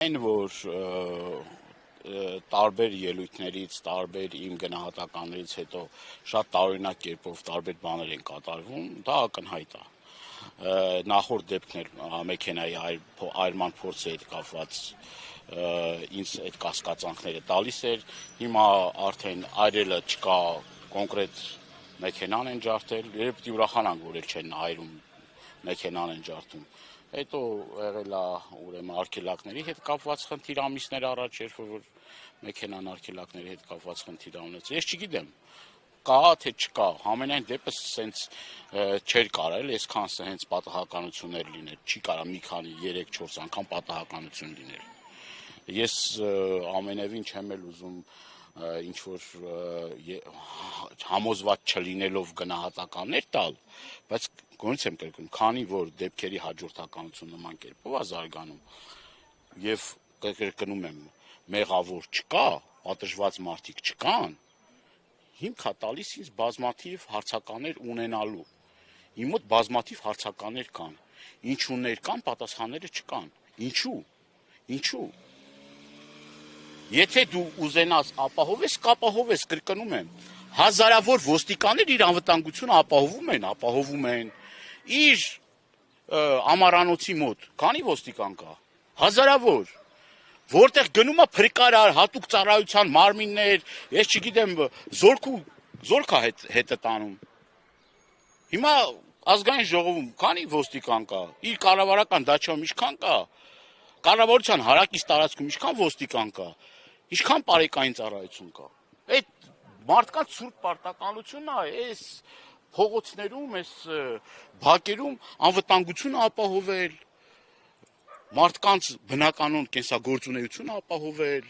Այն որ տարբեր ելույթներից, տարբեր իմ գնահատականներից հետո շատ տարօրինակ կերպով տարբեր բաներ են կատարվում, դա ակնհայտ է։ Նախորդ դեպքն էլ մեքենայի այրման փորձի հետ կապված ինձ այդ կասկածանքները տալիս էր, հիմա արդեն այրելը չկա, կոնկրետ մեքենան են ջարդել, երբ պիտի ուրախանանք, որ էլ չեն այրում, մեքենան են ջարդում։ Հետո եղել է ուրեմն արգելակների հետ կապված խնդիր ամիսներ առաջ, երբ որ մեքենան արգելակների հետ կապված խնդիր ունեց։ Ես չգիտեմ, կա թե չկա, համենայն դեպս սենց չէր կարել, այսքան հենց պատահականություններ լինել, չի կարա մի քանի 3-4 անգամ պատահականություն լինել։ Ես ամենևին չեմ էլ ուզում ինչ-որ համոզված չլինելով գնահատականներ տալ, բայց գոնից եմ կրկնում, քանի որ դեպքերի հաջորդականություն նման կերպով է զարգանում եւ կրկնում եմ, մեղավոր չկա, պատժված մարդիկ չկան, հիմք է տալիս ինձ բազմաթիվ հարցականներ ունենալու։ Իմ մոտ բազմաթիվ հարցականներ կան, ինչուներ կան, պատասխանները չկան։ Ինչու։ Եթե դու ուզենաս ապահովես, կապահովես, կրկնում եմ, հազարավոր ոստիկաններ իր անվտանգությունը ապահովում են, իր ամառանոցի մոտ, քանի ոստիկան կա, հազարավոր, որտեղ գնում է փրկարար, հատուկ ծառայության մարմիններ, ես չգիտեմ, զորք է հետը տանում։ Հիմա ազգային ժողովում քանի ոստիկան կա, իր կառավարական դաշտում ինչքան կա, կառավարության հարակից տարածքում ինչքան ոստիկան կա, ինչքան պարեկային ծառայություն կա։ Այդ մարդկանց սուրբ պարտականությունն է, այս փողոցներում, այս բակերում անվտանգությունը ապահովել, մարդկանց բնականոն կենսագործունեությունը ապահովել,